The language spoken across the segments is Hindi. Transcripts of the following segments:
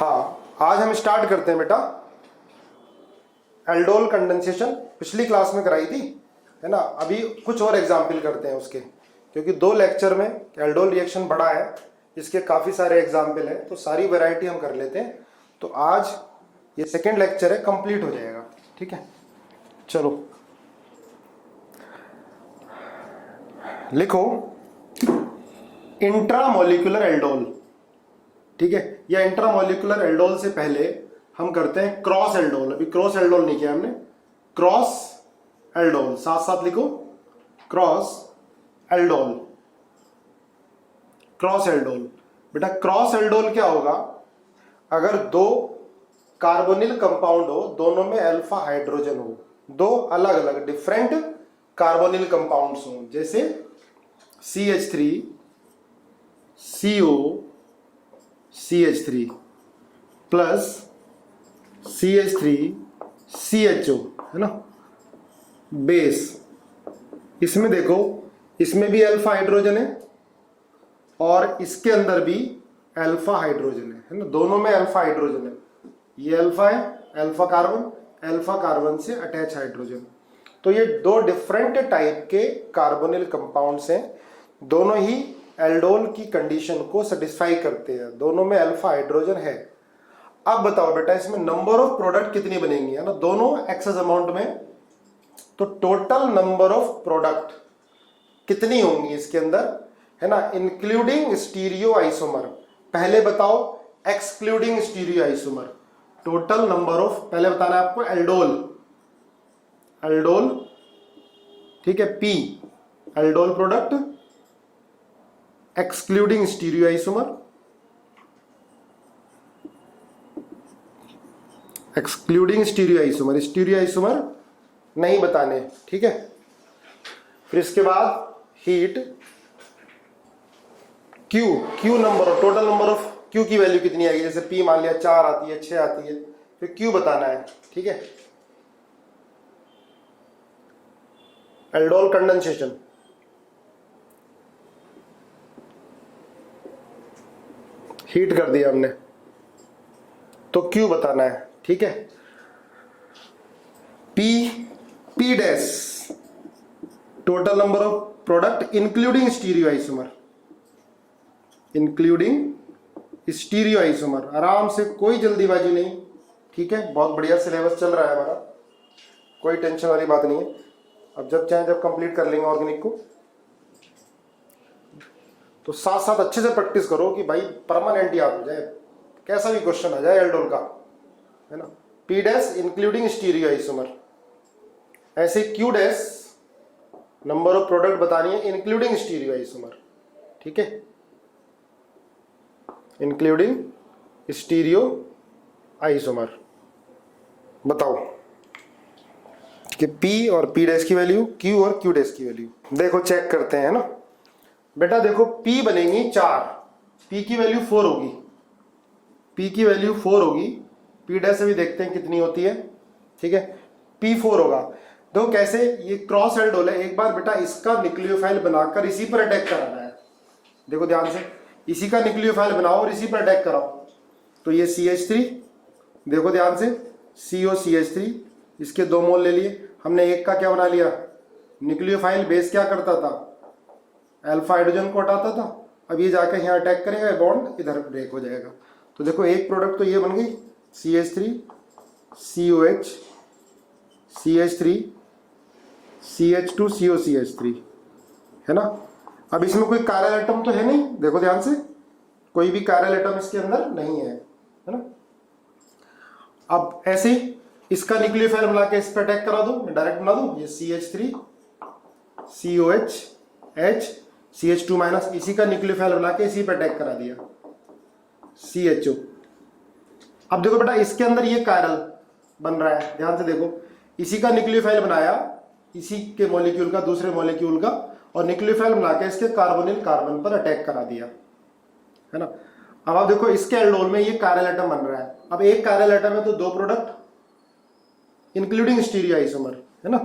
हाँ, आज हम स्टार्ट करते हैं बेटा एल्डोल कंडेंसेशन। पिछली क्लास में कराई थी, है ना। अभी कुछ और एग्जाम्पल करते हैं उसके, क्योंकि 2 लेक्चर में एल्डोल रिएक्शन बड़ा है, इसके काफ़ी सारे एग्जाम्पल हैं, तो सारी वैरायटी हम कर लेते हैं। तो आज ये सेकेंड लेक्चर है, कंप्लीट हो जाएगा। ठीक है, चलो लिखो इंट्रामोलिकुलर एल्डोल। ठीक है, या इंट्रामोलिकुलर एल्डोल से पहले हम करते हैं क्रॉस एल्डोल। अभी क्रॉस एल्डोल नहीं किया हमने, क्रॉस एल्डोल साथ साथ लिखो, क्रॉस एल्डोल। क्रॉस एल्डोल बेटा, क्रॉस एल्डोल क्या होगा? अगर 2 कार्बोनिल कंपाउंड हो, दोनों में अल्फा हाइड्रोजन हो, 2 अलग अलग डिफरेंट कार्बोनिल कंपाउंड्स हो, जैसे CH3 CO CH3 plus CH3 CHO, है ना, बेस। इसमें देखो, इसमें भी अल्फा हाइड्रोजन है और इसके अंदर भी अल्फा हाइड्रोजन है ना, दोनों में अल्फा हाइड्रोजन है। ये अल्फा है, अल्फा कार्बन से अटैच हाइड्रोजन। तो ये 2 डिफरेंट टाइप के कार्बोनिल कंपाउंड्स हैं, दोनों ही एल्डोल की कंडीशन को सेटिस्फाई करते हैं, दोनों में अल्फा हाइड्रोजन है। अब बताओ बेटा, इसमें नंबर ऑफ प्रोडक्ट कितनी बनेंगी, है ना, दोनों एक्सेस अमाउंट में, तो टोटल नंबर ऑफ प्रोडक्ट कितनी होंगी इसके अंदर, है ना, इंक्लूडिंग स्टीरियो आइसोमर। पहले बताओ excluding stereo isomer. Total number of, पहले बताना है आपको एल्डोल, ठीक है, P aldol product excluding stereo isomer, excluding stereo isomer नहीं बताने। ठीक है, फिर इसके बाद heat Q number of, total number of Q की वैल्यू कितनी आएगी, जैसे P मान लिया 4 आती है, 6 आती है, फिर Q बताना है। ठीक है, एल्डोल कंडेंसेशन, हीट कर दिया हमने, तो Q बताना है। ठीक है, P dash total number of product including stereo isomer. आराम से, कोई जल्दीबाजी नहीं। ठीक है, बहुत बढ़िया सिलेबस चल रहा है हमारा, कोई टेंशन वाली बात नहीं है। अब जब चाहे जब कंप्लीट कर लेंगे ऑर्गेनिक को, तो साथ साथ अच्छे से प्रैक्टिस करो कि भाई परमानेंट याद हो जाए, कैसा भी क्वेश्चन आ जाए एल्डोल का, है ना। P dash including stereo isomer, ऐसे Q dash number of product बतानी है इंक्लूडिंग स्टीरियो आइसोमर। ठीक है, इंक्लूडिंग स्टीरियो आइसोमर बताओ कि P और P डैश की वैल्यू, Q और Q डैश की वैल्यू देखो, चेक करते हैं, है ना बेटा। देखो P बनेगी 4, P की वैल्यू 4 होगी, P डैश से भी देखते हैं कितनी होती है। ठीक है, P 4 होगा। देखो कैसे, ये क्रॉस एल्डोल है, एक बार बेटा इसका न्यूक्लियोफाइल बनाकर इसी पर अटैक कराना है। देखो ध्यान से, इसी का न्यूक्लियोफाइल बनाओ और इसी पर अटैक कराओ। तो ये CH3, देखो ध्यान से, COCH3, इसके 2 मोल ले लिए हमने, एक का क्या बना लिया न्यूक्लियोफाइल। बेस क्या करता था, अल्फा हाइड्रोजन को हटाता था। अब ये जाकर यहाँ अटैक करेगा, बॉन्ड इधर ब्रेक हो जाएगा। तो देखो एक प्रोडक्ट तो ये बन गई, CH3 COH CH3 CH2 COCH3, है ना। अब इसमें कोई कायरल एटम तो है नहीं, देखो ध्यान से, कोई भी कायरल एटम इसके अंदर नहीं है ना। अब ऐसे ही इसका न्यूक्लियोफाइल बना के इस पर अटैक करा दो, मैं डायरेक्ट बना दूं, ये CH3 COH H CH2 minus, इसी का न्यूक्लियोफाइल बना के इसी पर अटैक करा दिया, CHO। अब देखो बेटा, इसके अंदर ये कायरल बन रहा है, ध्यान से देखो, इसी का न्यूक्लियोफाइल बनाया, इसी के मॉलिक्यूल का, दूसरे मॉलिक्यूल का, और न्यूक्लियोफाइल बना के इसके कार्बोनिल कार्बन पर अटैक करा दिया, है ना। अब आप देखो इसके एल्डोल में ये कायरल एटम बन रहा है। अब एक कायरल एटम है तो 2 प्रोडक्ट इंक्लूडिंग स्टीरियो आइसोमर, है ना।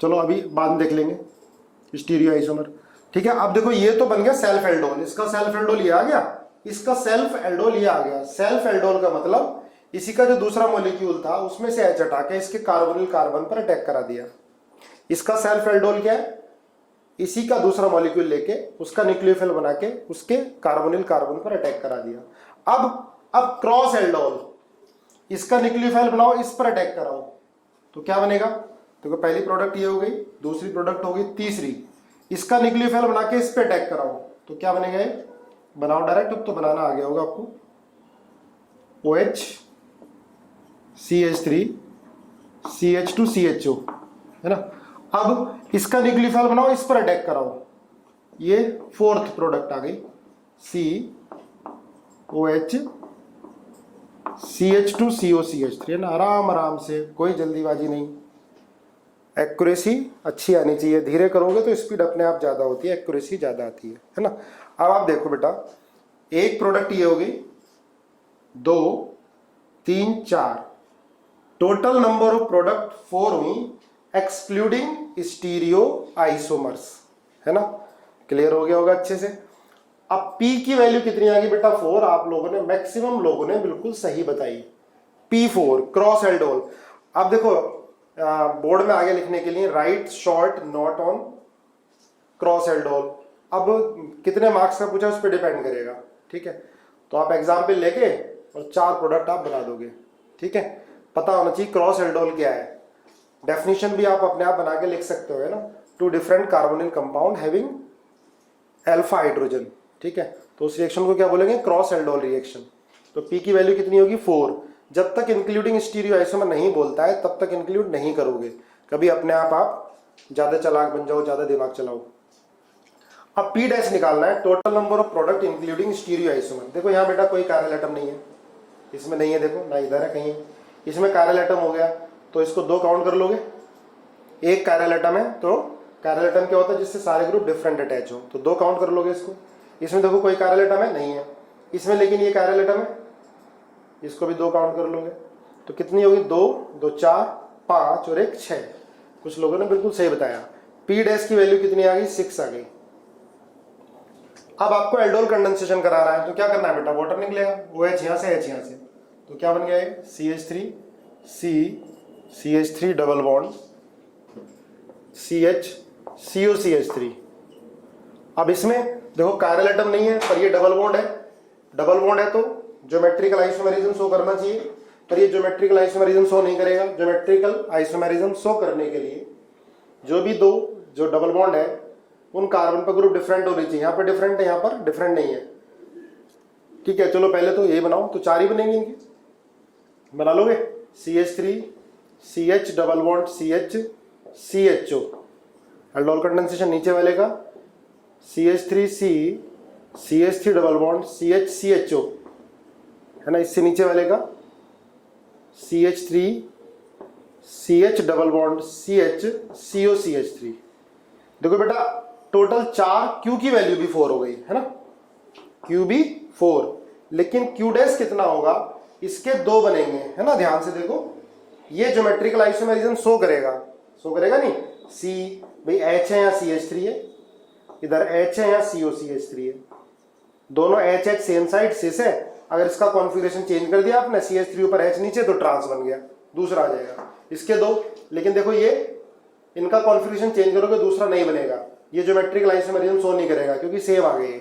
चलो अभी बाद में देख लेंगे स्टीरियो आइसोमर। ठीक है, अब देखो ये तो बन गया सेल्फ एल्डोल, इसका सेल्फ एल्डोल ये आ गया, इसका सेल्फ एल्डोल ये आ गया। सेल्फ एल्डोल का मतलब इसी का जो दूसरा मॉलिक्यूल था उसमें से H हटा के इसके कार्बोनिल कार्बन पर अटैक करा दिया। इसका सेल्फ एल्डोल क्या है? इसी का दूसरा मॉलिक्यूल लेके उसका न्यूक्लियोफिल बना के उसके कार्बोनिल कार्बन पर अटैक करा दिया। अब क्रॉस एल्डोल, इसका न्यूक्लियोफाइल बनाओ, इस पर अटैक कराओ, तो क्या बनेगा? देखो पहली प्रोडक्ट ये हो गई, दूसरी प्रोडक्ट हो गई, तीसरी इसका न्यूक्लियोफाइल बना के इस पे अटैक कराओ तो क्या बनेगा? ये बनाओ डायरेक्ट, अब तो बनाना आ गया होगा आपको। OH CH3 CH2 CHO है ना। अब इसका न्यूक्लियोफाइल बनाओ, इस पर अटैक कराओ, ये फोर्थ प्रोडक्ट आ गई COH CH2 COCH3 है ना। आराम आराम से, कोई जल्दीबाजी नहीं, एक्यूरेसी अच्छी आनी चाहिए। धीरे करोगे तो स्पीड अपने आप ज़्यादा होती है, एक्यूरेसी ज़्यादा आती है ना। अब आप देखो बेटा, एक प्रोडक्ट ये हो गई, 2 3 4, टोटल नंबर ऑफ प्रोडक्ट 4 हुई एक्सक्लूडिंग स्टीरियो आइसोमर्स, है ना। क्लियर हो गया होगा अच्छे से। अब P की वैल्यू कितनी आ गई बेटा? 4। आप लोगों ने, मैक्सिमम लोगों ने बिल्कुल सही बताई, P4 क्रॉस एल्डोल। अब देखो बोर्ड में आगे लिखने के लिए right short note on cross aldol. अब कितने मार्क्स का पूछा उस पर डिपेंड करेगा, ठीक है। तो आप एग्जाम्पल लेके और 4 प्रोडक्ट आप बना दोगे, ठीक है। पता होना चाहिए क्रॉस एल्डोल क्या है। डेफिनेशन भी आप अपने आप बना के लिख सकते हो, है ना। 2 different carbonyl compound having alpha hydrogen, ठीक है। तो उस रिएक्शन को क्या बोलेंगे? Cross aldol reaction. तो P की वैल्यू कितनी होगी? 4। जब तक इंक्लूडिंग स्टीरियो आइसोमर नहीं बोलता है तब तक इंक्लूड नहीं करोगे कभी। अपने आप ज्यादा चालाक बन जाओ, ज्यादा दिमाग चलाओ। अब P डैश निकालना है, total number of product including stereo isomer. देखो यहाँ बेटा कोई कायरल एटम नहीं है, इसमें नहीं है, देखो ना इधर है कहीं है। इसमें कायरल एटम हो गया तो इसको 2 काउंट कर लोगे। एक कायरल एटम है तो कायरल एटम क्या होता है? जिससे सारे ग्रुप डिफरेंट अटैच हो, तो 2 काउंट कर लोगे इसको। इसमें देखो कोई कायरल एटम है नहीं है इसमें, लेकिन ये कायरल एटम है, इसको भी 2 काउंट कर लोगे। तो कितनी होगी? 2 2 4 5 और 1 6। कुछ लोगों ने बिल्कुल सही बताया। P डैश की वैल्यू कितनी आ गई? 6 आ गई। अब आपको एल्डोल कंडेंसेशन करा रहा है तो क्या करना है बेटा? वाटर निकलेगा, OH यहाँ से H यहाँ से, तो क्या बन गया है? CH3 CH3 double bond CH COCH3। अब इसमें देखो कायरल एटम नहीं है पर ये डबल बॉन्ड है। डबल बॉन्ड है तो ज्योमेट्रिकल आइसोमेरिज्म शो करना चाहिए, पर ये ज्योमेट्रिकल आइसोमेरिज्म शो नहीं करेगा। ज्योमेट्रिकल आइसोमेरिज्म शो करने के लिए जो भी 2 जो डबल बॉन्ड है उन कार्बन पर ग्रुप डिफरेंट होने चाहिए। यहाँ पर डिफरेंट है, यहाँ पर डिफरेंट नहीं है, ठीक है। चलो पहले तो ये बनाओ, तो 4 ही बनेंगे इनके, बना लोगे। CH3 CH double bond CH CHO, aldol condensation नीचे वाले का CH3C CH3 double bond CH CHO, है ना। इससे नीचे वाले का CH3 CH double bond CH COCH3। देखो बेटा टोटल 4, Q की वैल्यू भी 4 हो गई, है ना। Q भी 4, लेकिन Q डैश कितना होगा? इसके 2 बनेंगे, है ना। ध्यान से देखो, ये ज्योमेट्रिकल आइसोमेरिज्म शो करेगा नहीं। C भाई H है या CH3 है, इधर H है या COCH3 है, दोनों H सेम साइड सिस है। अगर इसका कॉन्फ़िगरेशन चेंज कर दिया आपने, CH3 ऊपर H नीचे, तो ट्रांस बन गया, दूसरा आ जाएगा। इसके 2, लेकिन देखो ये इनका कॉन्फ़िगरेशन चेंज करोगे दूसरा नहीं बनेगा। ये ज्योमेट्रिकल आइसोमेरिज्म शो नहीं करेगा क्योंकि सेम आ गए,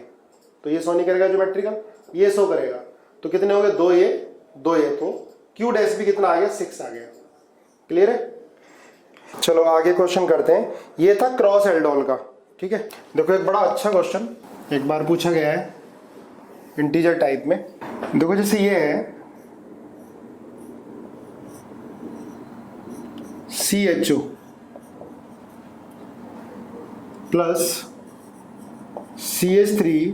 तो ये शो नहीं करेगा ज्योमेट्रिकल, ये शो करेगा। तो कितने हो गए? 2 ये 2 ये, तो Q डैश भी कितना आ गया? 6 आ गया। क्लियर है? चलो आगे क्वेश्चन करते हैं। ये था क्रॉस एल्डोल का, ठीक है। देखो एक बड़ा अच्छा क्वेश्चन एक बार पूछा गया है इंटीजर टाइप में। देखो जैसे ये है CHO प्लस CH3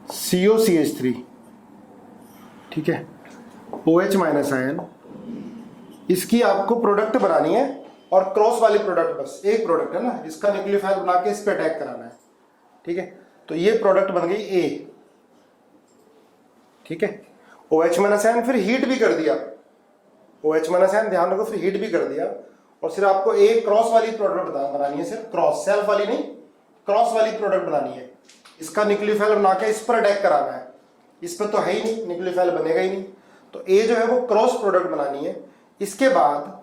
COCH3, ठीक है, OH माइनस आयन। इसकी आपको प्रोडक्ट बनानी है और क्रॉस वाली प्रोडक्ट, बस एक प्रोडक्ट है ना, इसका न्यूक्लियोफाइल बना के इस पे अटैक कराना है, ठीक है। तो ये प्रोडक्ट बन गई A, ठीक है। OH माइनस आयन फिर हीट भी कर दिया, OH माइनस आयन ध्यान रखो, फिर हीट भी कर दिया, और सिर्फ आपको एक क्रॉस वाली प्रोडक्ट बनानी है, सिर्फ क्रॉस, सेल्फ वाली नहीं, क्रॉस वाली प्रोडक्ट बनानी है। इसका न्यूक्लियोफाइल बना के इस पर अटैक कराना है, इस पर तो है ही नहीं, न्यूक्लियोफाइल बनेगा ही नहीं। तो ए जो है वो क्रॉस प्रोडक्ट बनानी है। इसके बाद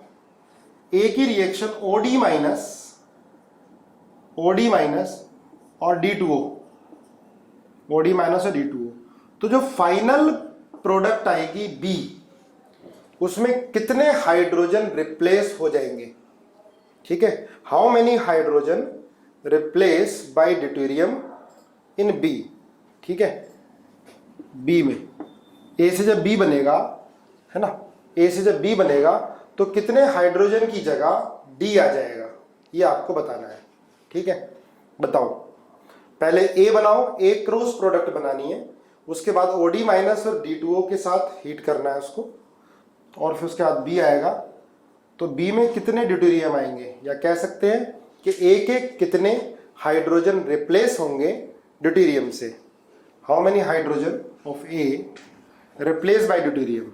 ए की रिएक्शन OD माइनस और D2O, OD माइनस और D2O। तो जो फाइनल प्रोडक्ट आएगी बी, उसमें कितने हाइड्रोजन रिप्लेस हो जाएंगे, ठीक है। How many hydrogen replace by deuterium in B, ठीक है। बी में ए से जब बी बनेगा, है ना, ए से जब बी बनेगा तो कितने हाइड्रोजन की जगह डी आ जाएगा, ये आपको बताना है, ठीक है। बताओ, पहले ए बनाओ, ए क्रॉस प्रोडक्ट बनानी है, उसके बाद OD माइनस और D2O के साथ हीट करना है उसको, और फिर उसके बाद बी आएगा। तो बी में कितने ड्यूटेरियम आएंगे, या कह सकते हैं कि ए के कितने हाइड्रोजन रिप्लेस होंगे ड्यूटेरियम से। How many hydrogen of A replace by deuterium.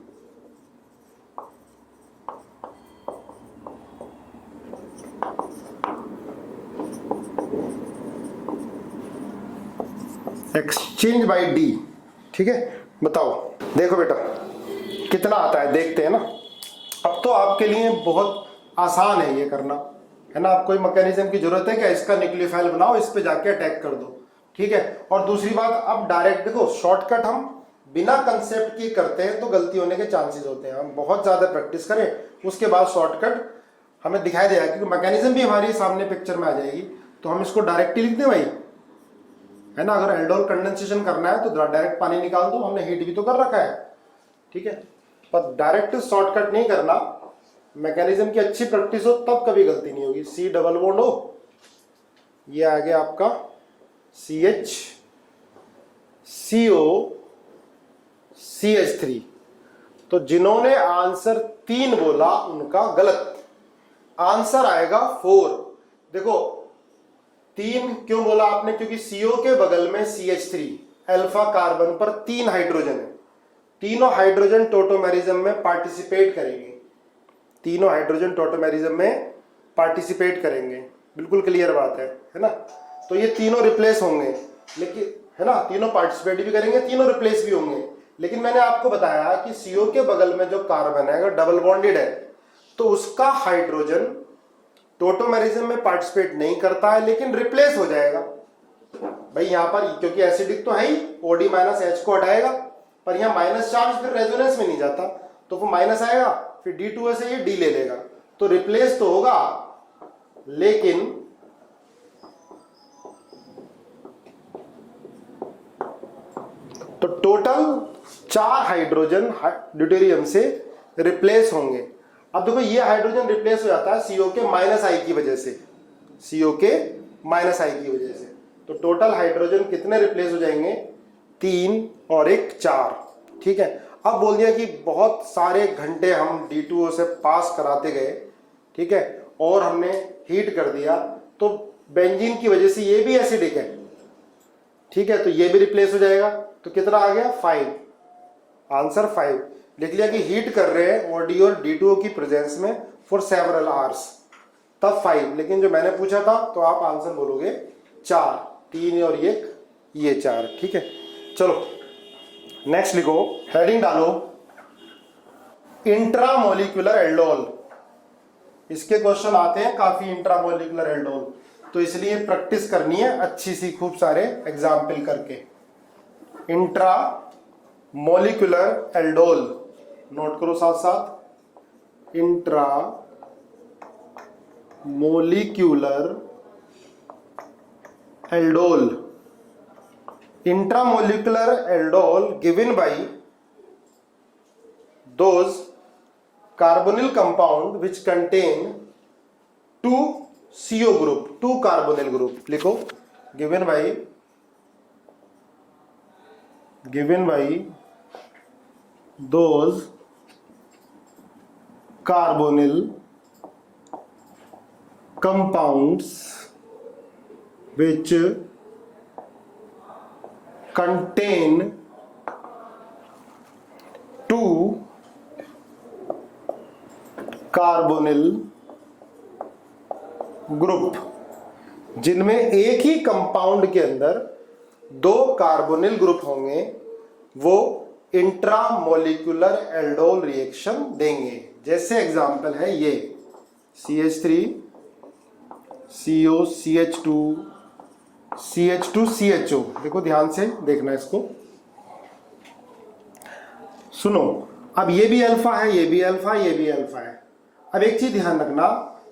Exchange bye D, ठीक है। बताओ, देखो बेटा कितना आता है, देखते हैं ना। अब तो आपके लिए बहुत आसान है ये करना, है ना। आप कोई मैकेनिज्म की जरूरत है क्या, इसका न्यूक्लियोफाइल बनाओ, इस पे जाके अटैक कर दो, ठीक है। और दूसरी बात, अब डायरेक्ट देखो, शॉर्टकट हम बिना कंसेप्ट की करते हैं तो गलती होने के चांसेस होते हैं। हम बहुत ज्यादा प्रैक्टिस करें, उसके बाद शॉर्टकट हमें दिखाई देगा, क्योंकि मैकेनिज्म भी हमारी सामने पिक्चर में आ जाएगी। तो हम इसको डायरेक्ट ही लिख दें भाई, है ना। अगर एल्डोल कंडेंसेशन करना है तो डायरेक्ट पानी निकाल दो, हमने हीट भी तो कर रखा है, ठीक है। पर डायरेक्ट शॉर्टकट नहीं करना, मैकेनिज्म की अच्छी प्रैक्टिस हो तब कभी गलती नहीं होगी। C डबल बॉन्ड O, ये आ गया आपका CH CO CH3। तो जिन्होंने आंसर 3 बोला उनका गलत, आंसर आएगा 4। देखो 3 क्यों बोला आपने, क्योंकि CO के बगल में CH3, अल्फा कार्बन पर 3 हाइड्रोजन है। तीनों हाइड्रोजन टोटोमेरिज्म में पार्टिसिपेट करेंगे, तीनों हाइड्रोजन टोटोमेरिज्म में पार्टिसिपेट करेंगे, बिल्कुल क्लियर बात है ना। तो ये तीनों रिप्लेस होंगे, लेकिन, है ना, तीनों पार्टिसिपेट भी करेंगे, तीनों रिप्लेस भी होंगे। लेकिन मैंने आपको बताया कि CO के बगल में जो कार्बन है अगर डबल बॉन्डेड है तो उसका हाइड्रोजन टोटोमेरिज्म में पार्टिसिपेट नहीं करता है, लेकिन रिप्लेस हो जाएगा भाई यहाँ पर, क्योंकि एसिडिक तो है ही, OD माइनस H को हटाएगा, पर यहाँ माइनस चार्ज फिर रेजोनेंस में नहीं जाता, तो वो माइनस आएगा, फिर D2O से ये D ले लेगा, तो रिप्लेस तो होगा, लेकिन तो टोटल 4 हाइड्रोजन ड्यूटेरियम से रिप्लेस होंगे। अब देखो ये हाइड्रोजन रिप्लेस हो जाता है CO के माइनस आई की वजह से, CO के माइनस आई की वजह से। तो टोटल हाइड्रोजन कितने रिप्लेस हो जाएंगे, 3 और 1 4, ठीक है। अब बोल दिया कि बहुत सारे घंटे हम D2O से पास कराते गए, ठीक है, और हमने हीट कर दिया, तो बेंजीन की वजह से ये भी एसिडिक है, ठीक है, तो ये भी रिप्लेस हो जाएगा। तो कितना आ गया, 5, आंसर 5 लिख लिया कि हीट कर रहे हैं OD और D2O की प्रेजेंस में फॉर सेवरल आवर्स, तब 5। लेकिन जो मैंने पूछा था तो आप आंसर बोलोगे 4, 3 और 1 ये 4, ठीक है। चलो नेक्स्ट लिखो, हेडिंग डालो इंट्रामोलिकुलर एल्डोल। इसके क्वेश्चन आते हैं काफी, इंट्रामोलिकुलर एल्डोल, तो इसलिए प्रैक्टिस करनी है अच्छी सी, खूब सारे एग्जाम्पल करके। इंट्रा मोलिकुलर एल्डोल, नोट करो साथ साथ, intra molecular aldol. Intramolecular aldol given by those carbonyl compound which contain 2 CO group, 2 carbonyl group। लिखो, given by those carbonyl compounds which contain 2 carbonyl group, जिनमें एक ही कंपाउंड के अंदर 2 कार्बोनिल ग्रुप होंगे, वो इंट्रामोलिकुलर एल्डोल रिएक्शन देंगे। जैसे एग्जांपल है ये CH3 CO CH2 CH2 CHO। देखो ध्यान से देखना इसको, सुनो। अब ये भी अल्फा है, ये भी अल्फा, ये भी अल्फा है। अब एक चीज ध्यान रखना,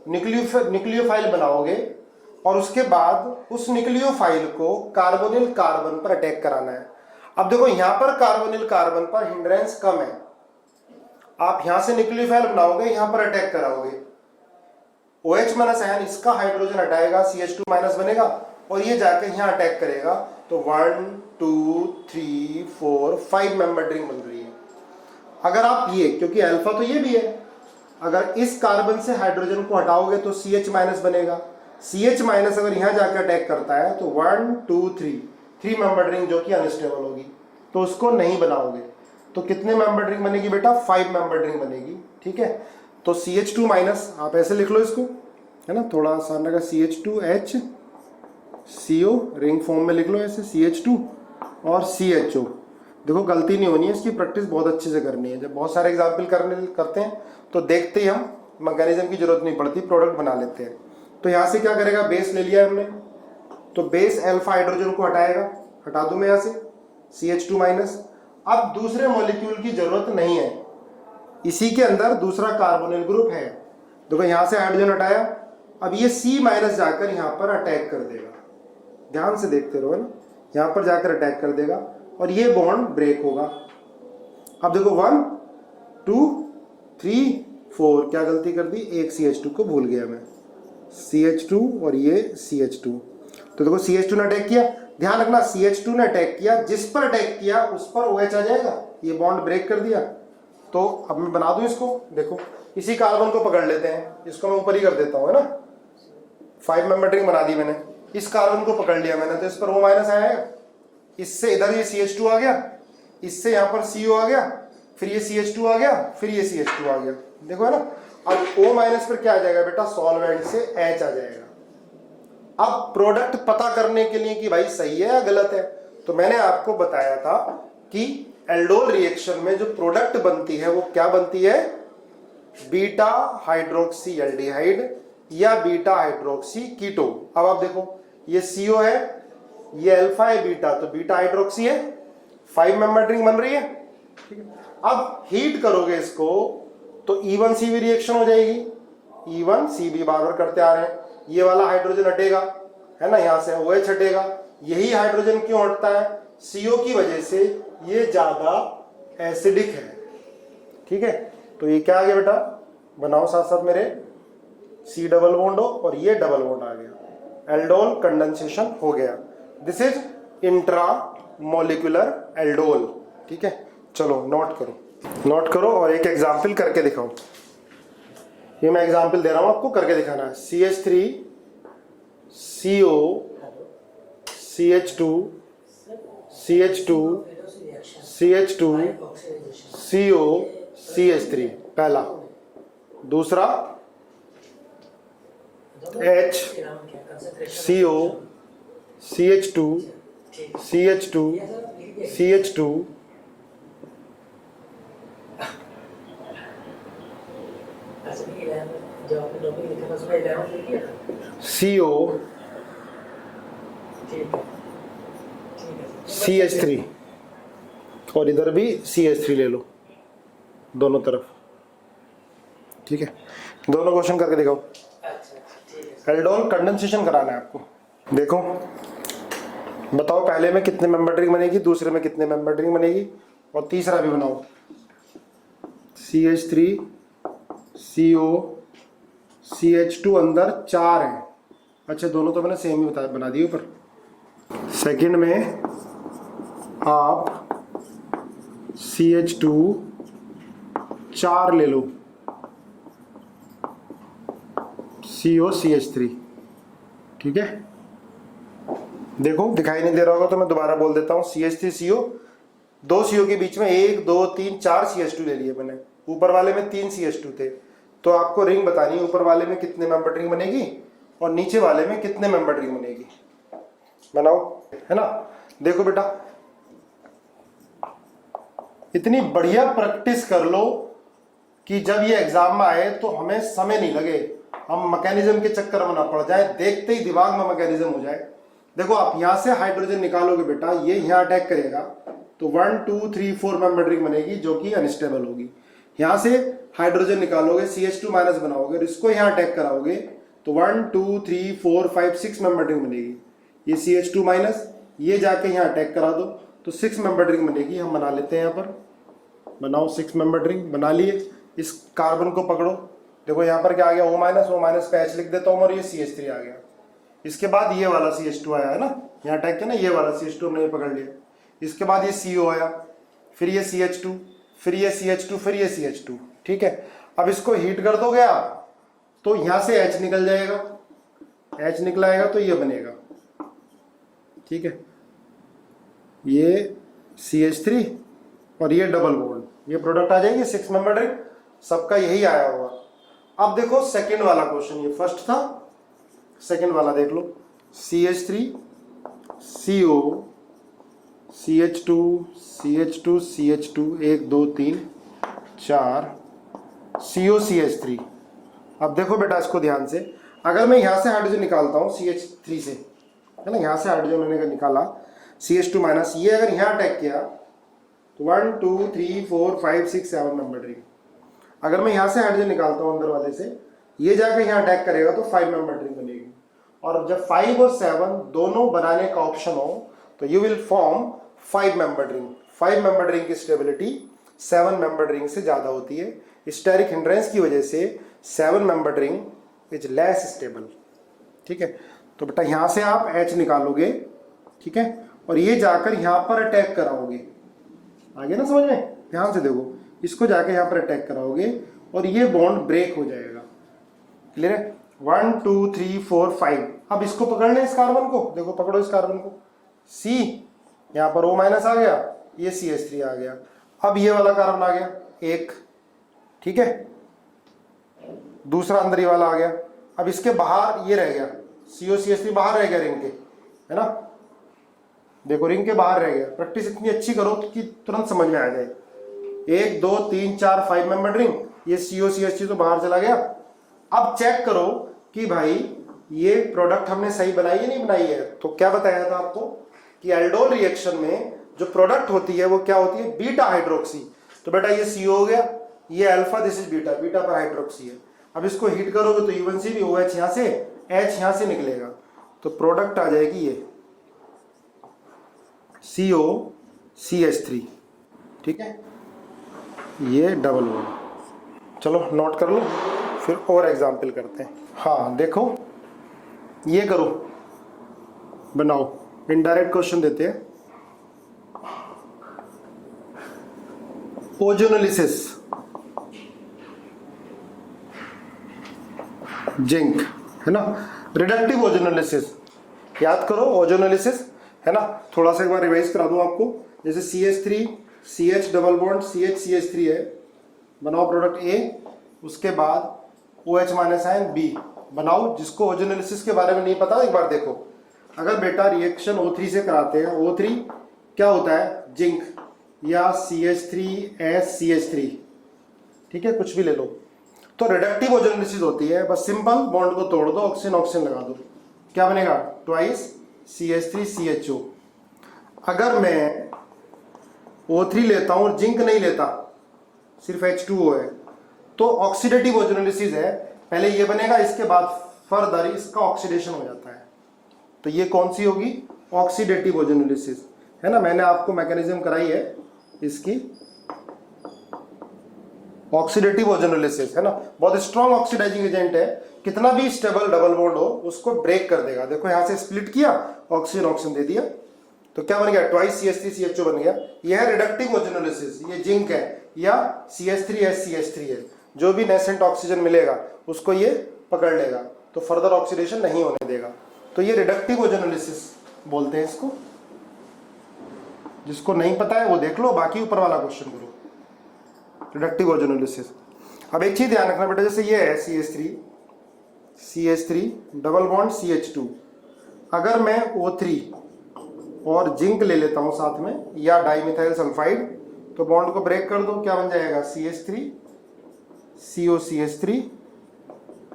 न्यूक्लियोफाइल बनाओगे और उसके बाद उस न्यूक्लियोफाइल को कार्बोनिल कार्बन पर अटैक कराना है। अब देखो यहां पर कार्बोनिल कार्बन पर हिंड्रेंस कम है, आप यहां से न्यूक्लियोफाइल बनाओगे, यहां पर अटैक कराओगे, OH माइनस आयन इसका हाइड्रोजन हटाएगा, CH2 माइनस बनेगा और ये जाकर यहां अटैक करेगा, तो 1 2 3 4 5 मेंबर रिंग बन रही है। अगर आप ये, क्योंकि अल्फा तो ये भी है, अगर इस कार्बन से हाइड्रोजन को हटाओगे तो CH माइनस बनेगा। CH माइनस अगर यहां जाकर अटैक करता है तो 1 2 3 मेंबर रिंग जो कि अनस्टेबल होगी, तो उसको नहीं बनाओगे। तो कितने मेंबर रिंग बनेगी बेटा? 5 मेंबर रिंग बनेगी। ठीक है, तो CH2 माइनस आप ऐसे लिख लो इसको, है ना, थोड़ा आसान रहेगा, CH2H CO रिंग फॉर्म में लिख लो ऐसे, CH2 और CHO। देखो गलती नहीं होनी है, इसकी प्रैक्टिस बहुत अच्छे से करनी है। जब बहुत सारे एग्जाम्पल करते हैं तो देखते ही हम मैकेनिज्म की जरूरत नहीं पड़ती, प्रोडक्ट बना लेते हैं। तो यहाँ से क्या करेगा, बेस ले लिया हमने, तो बेस अल्फा हाइड्रोजन को हटाएगा, हटा दूं मैं यहाँ से CH2 माइनस। अब दूसरे मॉलिक्यूल की जरूरत नहीं है, इसी के अंदर दूसरा कार्बोनिल ग्रुप है। देखो यहाँ से हाइड्रोजन हटाया, अब ये C माइनस जाकर यहाँ पर अटैक कर देगा, ध्यान से देखते रहो, है ना, यहाँ पर जाकर अटैक कर देगा और ये बॉन्ड ब्रेक होगा। अब देखो 1 2 3 4, क्या गलती कर दी, एक CH2 को भूल गया मैं, CH2 और ये CH2। तो देखो CH2 ने अटैक किया, ध्यान रखना CH2 ने अटैक किया, जिस पर अटैक किया उस पर OH आ जाएगा, ये बॉन्ड ब्रेक कर दिया। तो अब मैं बना दूं इसको, देखो इसी कार्बन को पकड़ लेते हैं, इसको मैं ऊपर ही कर देता हूं, है ना, 5 मेंबर रिंग बना दी मैंने, इस कार्बन को पकड़ लिया मैंने, तो इस पर O माइनस आया है, इससे इधर ये CH2 आ गया, इससे यहाँ पर CO आ गया, फिर ये CH2 आ गया, फिर ये CH2 आ गया, देखो है ना। अब O माइनस पर क्या आ जाएगा बेटा, सॉल्वेंट से H आ जाएगा। अब प्रोडक्ट पता करने के लिए कि भाई सही है या गलत है, तो मैंने आपको बताया था कि एल्डोल रिएक्शन में जो प्रोडक्ट बनती है वो क्या बनती है, बीटा हाइड्रोक्सी एल्डिहाइड या बीटा हाइड्रोक्सी कीटो। अब आप देखो ये CO है, ये अल्फा है, बीटा, तो बीटा हाइड्रोक्सी है, 5 मेंबर रिंग बन रही है। ठीक है, अब हीट करोगे इसको तो E1CB रिएक्शन हो जाएगी, E1CB बार बार करते आ रहे हैं, ये वाला हाइड्रोजन हटेगा, है ना, यहां से OH हटेगा। यही हाइड्रोजन क्यों हटता है, CO की वजह से, ये ज्यादा एसिडिक है। ठीक है, तो ये क्या आ गया बेटा, बनाओ साथ साथ मेरे, C डबल बॉन्ड हो और ये डबल बॉन्ड आ गया, एल्डोल कंडेंसेशन हो गया। This is intra molecular aldol. ठीक है, चलो नोट करो और एक एग्जाम्पल करके दिखाओ। ये मैं एग्जाम्पल दे रहा हूं आपको, करके दिखाना है। CH3 CO CH2 CH2 CH2 CO CH3 पहला, दूसरा H CO CH2 CH2 CH2 CO CH3 और इधर भी CH3 ले लो दोनों तरफ। ठीक है, दोनों क्वेश्चन करके दिखाओ। एल्डोल कंडेंसेशन कराना है आपको। देखो बताओ पहले में कितने मेंबर रिंग बनेगी, दूसरे में कितने मेंबर रिंग बनेगी, और तीसरा भी बनाओ। CH3 CO CH2 अंदर 4 है, अच्छा दोनों तो मैंने सेम ही बना दिए ऊपर। सेकंड में आप CH2 4 ले लो, CO CH3। ठीक है, देखो दिखाई नहीं दे रहा होगा तो मैं दोबारा बोल देता हूँ, CH3 CO, दो CO के बीच में 1 2 3 4 CH2 ले लिए मैंने, ऊपर वाले में 3 CH2 थे, तो आपको रिंग बतानी है ऊपर वाले में कितने मेंबर रिंग बनेगी और नीचे वाले में कितने मेंबर रिंग बनेगी। बनाओ, है ना। देखो बेटा इतनी बढ़िया प्रैक्टिस कर लो कि जब ये एग्जाम में आए तो हमें समय नहीं लगे, हम मैकेनिज्म के चक्कर में ना पड़ जाए, देखते ही दिमाग में मैकेनिज्म हो जाए। देखो आप यहाँ से हाइड्रोजन निकालोगे बेटा, ये यहाँ अटैक करेगा तो 1 2 3 4 मेंबर रिंग बनेगी जो कि अनस्टेबल होगी। यहाँ से हाइड्रोजन निकालोगे CH2 माइनस बनाओगे और इसको यहाँ अटैक कराओगे तो 1 2 3 4 5 6 मेंबर रिंग बनेगी। ये CH2 माइनस ये जाके यहाँ अटैक करा दो तो 6 मेंबर रिंग बनेगी। हम बना लेते हैं, यहाँ पर बनाओ 6 मेंबर रिंग बना लिए। इस कार्बन को पकड़ो, देखो यहाँ पर क्या आ गया O माइनस पे H लिख देता हूँ और ये CH3 आ गया। इसके बाद ये वाला CH2 आया है ना, यहाँ अटैक किया ना, ये वाला CH2 हमने पकड़ लिया। इसके बाद ये CO आया, फिर ये CH2, फिर ये CH2, फिर ये CH2। ठीक है, अब इसको हीट कर दोगे आप तो यहाँ से H निकल जाएगा, H निकलाएगा तो ये बनेगा। ठीक है, ये CH3 और ये डबल बॉन्ड, ये प्रोडक्ट आ जाएगी 6 मेंबर रिंग। सबका यही आया होगा। अब देखो सेकंड वाला क्वेश्चन, ये फर्स्ट था, सेकंड वाला देख लो। CH3 CO CH2 CH2 CH2 1 2 3 4 CO CH3। अब देखो बेटा इसको ध्यान से, अगर मैं यहाँ से हाइड्रोजन निकालता हूँ CH3 से, है ना, यहाँ से हाइड्रोजन मैंने निकाला CH2 माइनस, ये अगर यहाँ अटैक किया तो 1 2 3 4 5 6 7 मेंबर रिंग। अगर मैं यहाँ से हाइड्रोजन निकालता हूँ अंदर वाले से, ये जाकर यहाँ अटैक करेगा तो 5 मेंबर रिंग बनेगी। और जब 5 और 7 दोनों बनाने का ऑप्शन हो तो you will form 5 member ring. 5 member ring की स्टेबिलिटी 7 मेंबर रिंग से ज़्यादा होती है। स्टेरिक हिंड्रेंस की वजह से 7 member ring is less stable. ठीक है, तो बेटा यहाँ से आप H निकालोगे, ठीक है, और ये जाकर यहाँ पर अटैक कराओगे। आगे ना समझ में, ध्यान से देखो, इसको जाके यहाँ पर अटैक कराओगे और ये बॉन्ड ब्रेक हो जाएगा। क्लियर है? 1 2 3 4 5। अब इसको पकड़ना है, इस कार्बन को, देखो पकड़ो इस कार्बन को, C यहाँ पर O माइनस आ गया, ये CH3 आ गया। अब ये वाला कार्बन आ गया एक, ठीक है, दूसरा अंदर ये वाला आ गया। अब इसके बाहर ये रह गया, CO CH3 बाहर रह गया रिंग के, है ना, देखो रिंग के बाहर रह गया। प्रैक्टिस इतनी अच्छी करो कि तुरंत समझ में आ जाए। 1 2 3 4 5 मेंबर रिंग, ये CO CH3 तो बाहर चला गया। अब चेक करो कि भाई ये प्रोडक्ट हमने सही बनाई है नहीं बनाई है। तो क्या बताया था आपको कि एल्डोल रिएक्शन में जो प्रोडक्ट होती है वो क्या होती है, बीटा हाइड्रोक्सी। तो बेटा ये CO हो गया, ये alpha, this is beta, beta पर हाइड्रोक्सी है। अब इसको हीट करोगे तो U1C भी OH यहाँ से, H यहाँ से निकलेगा, तो प्रोडक्ट आ जाएगी ये CO CH3। ठीक है, ये डबल बॉन्ड। चलो नोट कर लो, फिर और एग्जाम्पल करते हैं। हाँ देखो, ये करो, बनाओ, इनडायरेक्ट क्वेश्चन देते हैं। ओजोनोलिसिस, जिंक, है ना, रिडक्टिव ओजोनोलिसिस। याद करो ओजोनोलिसिस, है ना, थोड़ा सा एक बार रिवाइज करा दूं आपको। जैसे CH3 CH double bond CH CH3 है, बनाओ प्रोडक्ट A, उसके बाद OH माइनस आयन B बनाओ। जिसको ओजोनोलिसिस के बारे में नहीं पता एक बार देखो, अगर बेटा रिएक्शन O3 से कराते हैं, O3 क्या होता है, जिंक या CH3SCH3, ठीक है, कुछ भी ले लो। तो रिडक्टिव ओजोनोलिसिस होती है, बस सिंपल बॉन्ड को तोड़ दो, ऑक्सीजन ऑक्सीजन लगा दो, क्या बनेगा, ट्वाइस CH3CHO। अगर मैं O3 लेता हूं और जिंक नहीं लेता, सिर्फ H2O है, तो ऑक्सीडेटिव ओजोनोलिसिस है। पहले ये बनेगा, इसके बाद फर्दर इसका ऑक्सीडेशन हो जाता है। तो ये कौन सी होगी, ऑक्सीडेटिव ओजोनोलिसिस, है ना। मैंने आपको मैकेनिज्म कराई है इसकी, ऑक्सीडेटिव ओजोनोलिसिस, है ना, बहुत स्ट्रॉन्ग ऑक्सीडाइजिंग एजेंट है। कितना भी स्टेबल डबल बॉन्ड हो उसको ब्रेक कर देगा। देखो यहां से स्प्लिट किया, ऑक्सीजन ऑक्सीजन दे दिया, तो क्या बन गया, ट्वाइस CH3CHO बन गया। यह है रिडक्टिव ओजोनोलिसिस, ये जिंक है या CH3SCH3 है। जो भी नेसेंट ऑक्सीजन मिलेगा उसको ये पकड़ लेगा, तो फर्दर ऑक्सीडेशन नहीं होने देगा। तो ये रिडक्टिव ओजोनोलिसिस बोलते हैं इसको। जिसको नहीं पता है वो देख लो, बाकी ऊपर वाला क्वेश्चन करो, रिडक्टिव ओजोनोलिसिस। अब एक चीज ध्यान रखना बेटा, जैसे ये है CH3 डबल बॉन्ड CH2, अगर मैं O3 और जिंक ले लेता हूं साथ में, या डाइमिथाइल सल्फाइड, तो बॉन्ड को ब्रेक कर दो, क्या बन जाएगा CH3 COCH3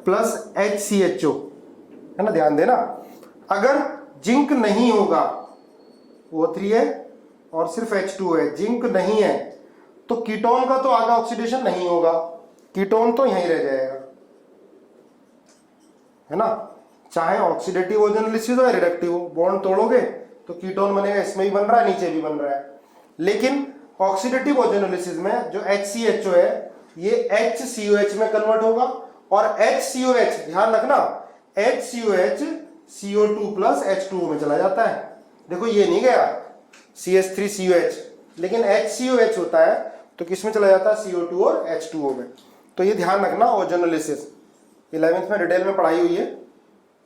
प्लस HCHO, है ना, ध्यान देना। अगर जिंक नहीं होगा, O3 है और सिर्फ H2 है, जिंक नहीं है, तो कीटोन का तो आगे ऑक्सीडेशन नहीं होगा, कीटोन तो यहीं रह जाएगा, है ना। चाहे ऑक्सीडेटिव ओजोनोलिसिस हो या रिडक्टिव हो, बॉन्ड तोड़ोगे तो कीटोन बनेगा, इसमें भी बन रहा है, नीचे भी बन रहा है। लेकिन ऑक्सीडेटिव ओजोनोलिसिस में जो HCHO है ये HCOH में कन्वर्ट होगा, और HCOH ध्यान रखना, HCOH CO2 प्लस H2O में चला जाता है। देखो ये नहीं गया CH3COH, लेकिन HCOH होता है तो किस में चला जाता है, CO2 और H2O में। तो ये ध्यान रखना, ओजोनोलिसिस 11th में डिटेल में पढ़ाई हुई है।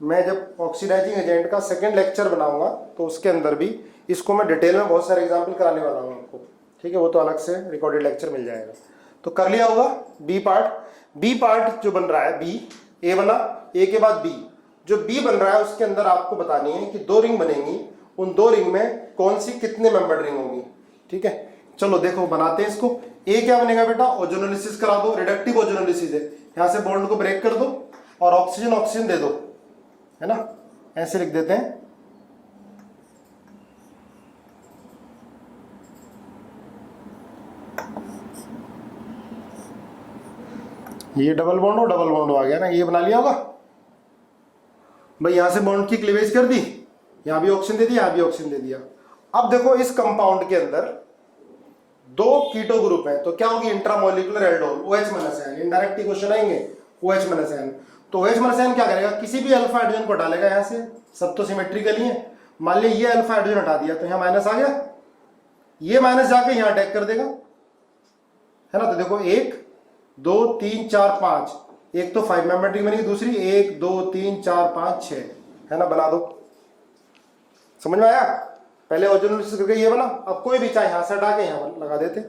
मैं जब ऑक्सीडाइजिंग एजेंट का सेकंड लेक्चर बनाऊंगा तो उसके अंदर भी इसको मैं डिटेल में बहुत सारे एग्जाम्पल कराने वाला हूँ आपको, ठीक है, वो तो अलग से रिकॉर्डेड लेक्चर मिल जाएगा। तो कर लिया होगा बी पार्ट जो बन रहा है, बी ए बना, ए के बाद बी, जो बी बन रहा है उसके अंदर आपको बतानी है कि 2 रिंग बनेंगी, उन 2 रिंग में कौन सी कितने मेंबर रिंग होंगी, ठीक है। चलो देखो बनाते हैं इसको। ए क्या बनेगा बेटा, ओजोनोलिसिस करा दो, रिडक्टिव ओजोनोलिसिस है, यहाँ से बॉन्ड को ब्रेक कर दो और ऑक्सीजन दे दो, है ना, ऐसे लिख देते हैं। ये डबल बॉन्ड आ गया ना, ये बना लिया होगा भाई। यहां से बॉन्ड की क्लीवेज कर दी, यहां भी ऑक्सीजन दे दिया, यहां भी ऑक्सीजन दे दिया। अब देखो इस कंपाउंड के अंदर 2 कीटो ग्रुप है, तो क्या होगी, intramolecular aldol, OH minus ion. Indirect question आएंगे, OH माइनस आयन। तो OH माइनस आयन क्या करेगा, किसी भी अल्फा हाइड्रोजन को हटालेगा यहाँ से, सब तो सिमेट्रिकली है। मान लिया ये अल्फा हाइड्रोजन हटा दिया तो यहाँ माइनस आ गया, ये माइनस जाके यहाँ अटैक कर देगा, है ना। तो देखो 1 2 3 4 5, एक तो 5 मेंबर रिंग बनेगी, दूसरी 1 2 3 4 5 6, है ना, बना दो। समझ में आया, पहले ओजोनोलिसिस करके ये बना, अब कोई भी चाहे यहां से हटा के यहां लगा देते,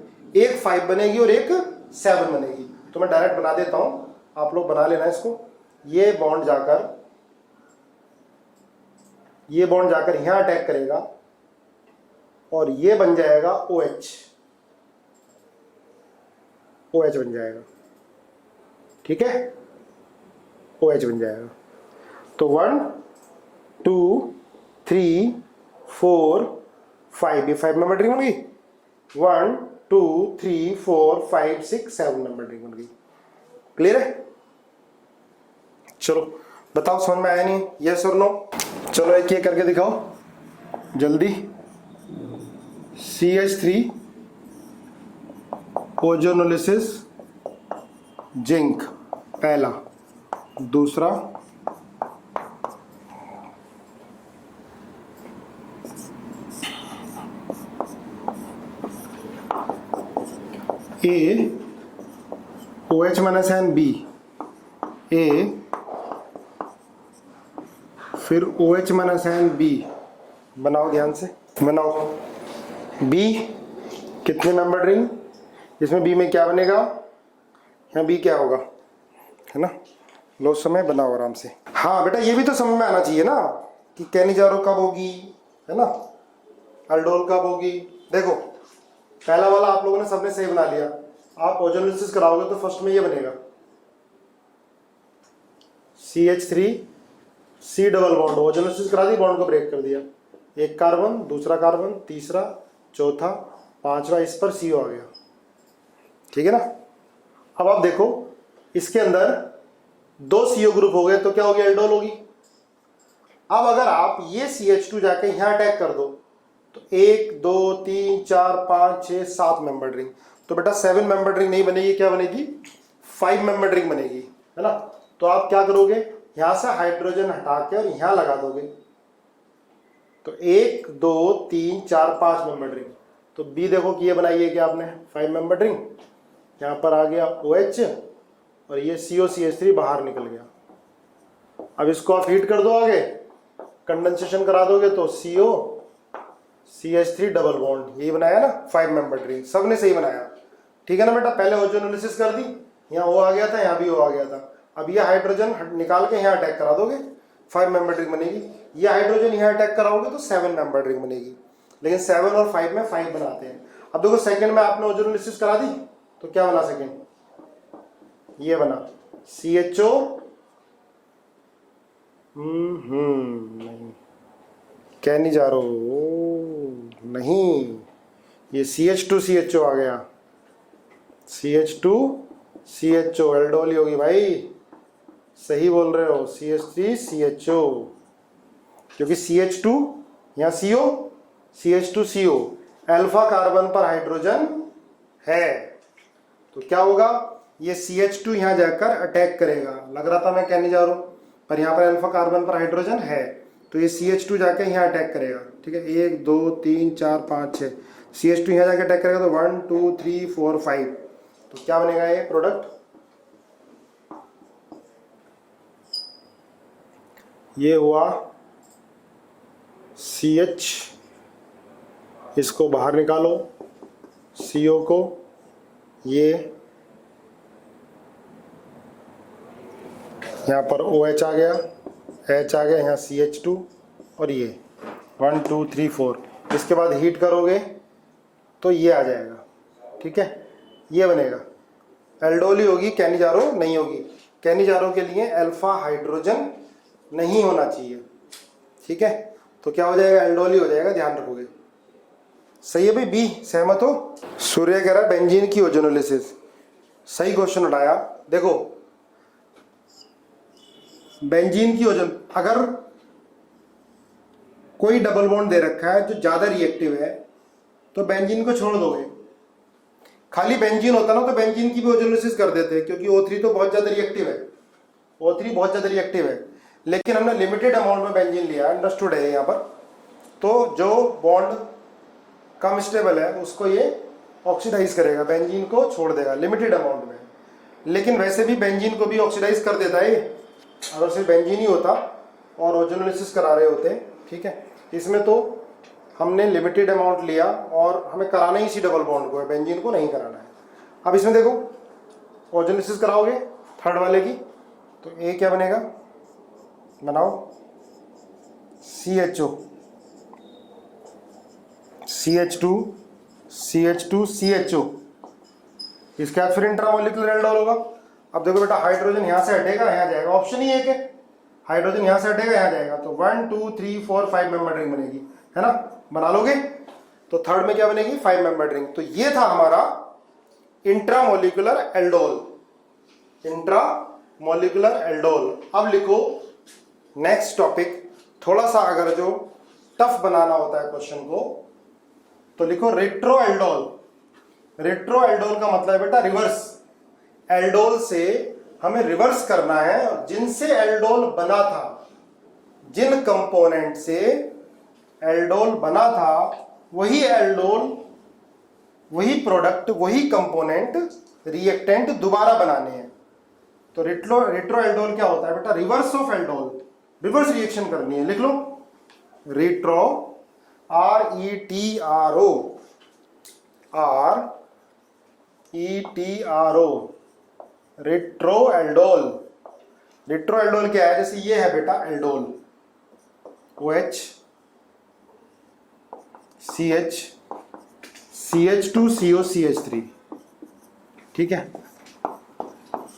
एक 5 बनेगी और एक 7 बनेगी। तो मैं डायरेक्ट बना देता हूं, आप लोग बना लेना इसको। ये बॉन्ड जाकर यहां अटैक करेगा और ये बन जाएगा OH बन जाएगा, ठीक है, OH बन जाएगा। तो 1 2 3 4 5, ये 5 मेंबर रिंग बन गई, 1 2 3 4 5 6 7 मेंबर रिंग बन गई। क्लियर है, चलो बताओ समझ में आया नहीं, यस और नो। चलो एक ये करके दिखाओ जल्दी। CH3 ओजोनोलिसिस जिंक पहला, दूसरा A OH minus ion B, A फिर OH माइनस आयन B, बनाओ ध्यान से बनाओ। B कितने मेंबर रिंग, इसमें B में क्या बनेगा, यहाँ B क्या होगा, है ना। लो समय बनाओ आराम से। हाँ बेटा ये भी तो समझ में आना चाहिए ना कि कैनिजारो कब होगी, है ना, अल्डोल कब होगी। देखो पहला वाला आप लोगों ने सबने सही बना लिया, आप ओजोनोलिसिस कराओगे तो फर्स्ट में ये बनेगा CH3 C double bond, ozonolysis करा दी, बॉन्ड को ब्रेक कर दिया, एक कार्बन, दूसरा कार्बन, तीसरा, चौथा, पांचवा, इस पर CO आ गया, ठीक है ना। अब आप देखो इसके अंदर 2 CO ग्रुप हो गए तो क्या होगी, एल्डोल होगी। अब अगर आप ये CH2 जाके यहां अटैक कर दो तो 1 2 3 4 5 6 7 मेंबर रिंग, तो बेटा 7 मेंबर रिंग नहीं बनेगी, क्या बनेगी, 5 मेंबर रिंग बनेगी, है ना। तो आप क्या करोगे, यहां से हाइड्रोजन हटा के और यहां लगा दोगे, तो 1 2 3 4 5 मेंबर रिंग। तो बी देखो कि ये बनाई है क्या आपने, 5 मेंबर रिंग, यहां पर आ गया OH और ये COCH3 बाहर निकल गया। अब इसको आप हीट कर दो, आगे कंडेंसेशन करा दोगे तो CO CH3 डबल बॉन्ड, यही बनाया ना 5 मेंबर रिंग, सबने सही बनाया, ठीक है ना बेटा। पहले ओजोनोलिसिस कर दी, यहाँ O आ गया था, यहाँ भी O आ गया था। अब ये हाइड्रोजन निकाल के यहाँ अटैक करा दोगे, 5 मेंबर रिंग बनेगी। ये हाइड्रोजन यहाँ अटैक कराओगे तो 7 मेंबर रिंग बनेगी, लेकिन 7 और 5 में 5 बनाते हैं। अब देखो सेकंड में आपने ओजोनोलिसिस करा दी तो क्या बना सेकंड, ये बना CHO, नहीं क्या नहीं जा रहा नहीं, ये CH2CHO आ गया, CH2CHO एल्डोल ही होगी भाई, सही बोल रहे हो, CH3CHO, क्योंकि CH2 यहाँ CO, CH2CO, अल्फा कार्बन पर हाइड्रोजन है, तो क्या होगा, ये CH2 यहाँ जाकर अटैक करेगा, लग रहा था मैं कहने जा रहा हूँ, पर यहाँ पर अल्फा कार्बन पर हाइड्रोजन है, तो ये CH2 जाकर यहाँ अटैक करेगा, ठीक है, 1 2 3 4 5 6, CH2 यहाँ जाकर अटैक करेगा तो 1 2 3 4 5, तो क्या बनेगा ये प्रोडक्ट, ये हुआ CH, इसको बाहर निकालो, CO को, ये यहाँ पर OH आ गया, H आ गया, यहाँ CH2 और ये 1 2 3 4, इसके बाद हीट करोगे तो ये आ जाएगा, ठीक है, ये बनेगा, एल्डोल ही होगी, कैनिजारो नहीं होगी, कैनिजारो के लिए अल्फा हाइड्रोजन नहीं होना चाहिए, ठीक है, तो क्या हो जाएगा, एल्डोल ही हो जाएगा, ध्यान रखोगे, सही है भाई, बी सहमत हो। सूर्य कह रहा है बेंजीन की ओजोनोलिसिस, सही क्वेश्चन उठाया, देखो बेंजीन की ओजोन, अगर कोई डबल बॉन्ड दे रखा है जो ज्यादा रिएक्टिव है तो बेंजीन को छोड़ दोगे, खाली बेंजीन होता ना तो बेंजीन की भी ओजोनोलिसिस कर देते हैं, क्योंकि O3 तो बहुत ज्यादा रिएक्टिव है, O3 बहुत ज्यादा रिएक्टिव है, लेकिन हमने लिमिटेड अमाउंट में बेंजीन लिया, अंडरस्टूड है यहाँ पर, तो जो बॉन्ड कम स्टेबल है उसको ये ऑक्सीडाइज करेगा, बेंजीन को छोड़ देगा लिमिटेड अमाउंट में, लेकिन वैसे भी बेंजीन को भी ऑक्सीडाइज कर देता है, अगर सिर्फ बेंजीन ही होता और ओजोनोलिसिस करा रहे होते, ठीक है, इसमें तो हमने लिमिटेड अमाउंट लिया और हमें कराना ही इसी डबल बॉन्ड को है, बेंजीन को नहीं कराना है। अब इसमें देखो ओजोनोलिसिस कराओगे थर्ड वाले की, तो ए क्या बनेगा, बनाओ CHO, CH2CHO, इसके बाद फिर इंट्रामोलिकुलर एल्डोल होगा। अब देखो बेटा हाइड्रोजन यहाँ से हटेगा, यहाँ जाएगा, ऑप्शन ही एक है, हाइड्रोजन यहाँ से हटेगा, यहाँ जाएगा, तो 1 2 3 4 5 मेंबर रिंग बनेगी, है ना, बना लोगे, तो थर्ड में क्या बनेगी, 5 मेंबर रिंग। तो ये था हमारा इंट्रामोलिकुलर एल्डोल, इंट्रामोलिकुलर एल्डोल। अब लिखो नेक्स्ट टॉपिक, थोड़ा सा अगर जो टफ बनाना होता है क्वेश्चन को तो लिखो रेट्रो एल्डोल। रेट्रो एल्डोल का मतलब है बेटा रिवर्स, एल्डोल से हमें रिवर्स करना है, और जिनसे एल्डोल बना था, जिन कंपोनेंट से एल्डोल बना था वही एल्डोल, वही प्रोडक्ट, वही कंपोनेंट, रिएक्टेंट दोबारा बनाने हैं। तो रेट्रो एल्डोल क्या होता है बेटा, reverse of aldol, reverse reaction करनी है, लिख लो retro, RETRO, retro aldol. Retro aldol क्या है, जैसे ये है बेटा aldol, OH CH CH2CO CH3, ठीक है,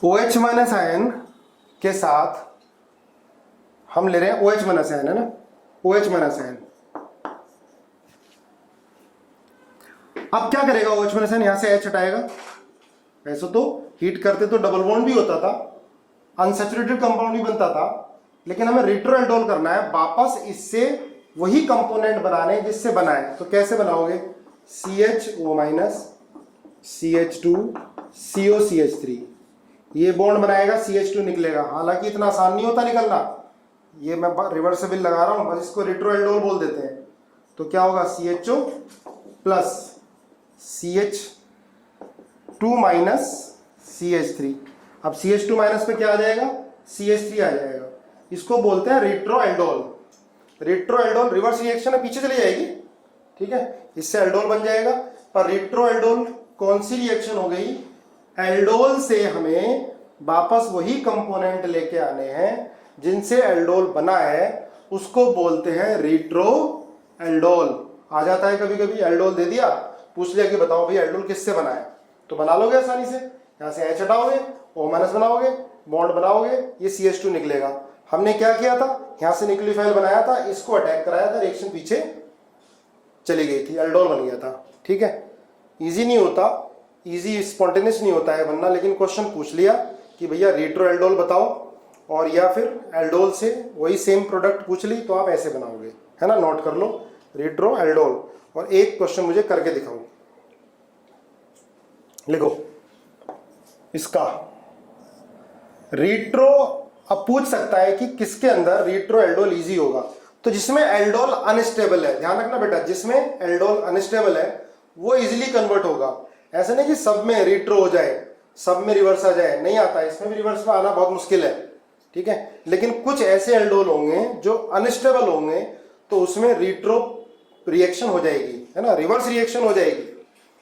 OH माइनस आयन के साथ हम ले रहे हैं OH माइनस आयन, है ना, OH माइनस आयन। अब क्या करेगा OH माइनस आयन, यहां से H हटाएगा, वैसे तो हीट करते तो डबल बॉन्ड भी होता था, अनसैचुरेटेड कंपाउंड भी बनता था, लेकिन हमें रेट्रो एल्डोल करना है, वापस इससे वही कंपोनेंट बनाने जिससे बनाए। तो कैसे बनाओगे, CHO minus CH2 CO CH3, ये बॉन्ड बनाएगा, CH2 निकलेगा, हालांकि इतना आसान नहीं होता निकलना, ये मैं रिवर्सिबल लगा रहा हूं, बस इसको रेट्रो एल्डोल बोल देते हैं। तो क्या होगा, CHO plus CH2 minus CH3, अब CH2 माइनस पे क्या आ जाएगा, CH3 आ जाएगा, इसको बोलते हैं retro aldol. Retro aldol reverse reaction है, पीछे चली जाएगी, ठीक है, इससे एल्डोल बन जाएगा। पर रेट्रो एल्डोल कौन सी रिएक्शन हो गई, एल्डोल से हमें वापस वही कंपोनेंट लेके आने हैं जिनसे एल्डोल बना है, उसको बोलते हैं रेट्रो एल्डोल। आ जाता है कभी कभी, एल्डोल दे दिया पूछ लिया कि बताओ भैया एल्डोल किससे बना है, तो बना लोगे आसानी से। यहाँ से H हटाओगे, O- बनाओगे, बॉन्ड बनाओगे, ये CH2 निकलेगा। हमने क्या किया था, यहाँ से न्यूक्लियोफाइल बनाया था, इसको अटैक कराया था, रिएक्शन पीछे चली गई थी, एल्डोल बन गया था। ठीक है, इजी नहीं होता, इजी स्पॉन्टेनियस नहीं होता है बनना, लेकिन क्वेश्चन पूछ लिया कि भैया रेट्रो एल्डोल बताओ, और या फिर एल्डोल से वही सेम प्रोडक्ट पूछ ली तो आप ऐसे बनाओगे, है ना। नोट कर लो रेट्रो एल्डोल, और एक क्वेश्चन मुझे करके दिखाओ। लिखो इसका रेट्रो, अब पूछ सकता है कि किसके अंदर रेट्रो एल्डोल इजी होगा, तो जिसमें एल्डोल अनस्टेबल है, ध्यान रखना बेटा, जिसमें एल्डोल अनस्टेबल है वो इजीली कन्वर्ट होगा। ऐसा नहीं कि सब में रेट्रो हो जाए, सब में रिवर्स आ जाए, नहीं आता, इसमें भी रिवर्स में आना बहुत मुश्किल है। ठीक है, लेकिन कुछ ऐसे एल्डोल होंगे जो अनस्टेबल होंगे, तो उसमें रेट्रो रिएक्शन हो जाएगी, है ना, रिवर्स रिएक्शन हो जाएगी।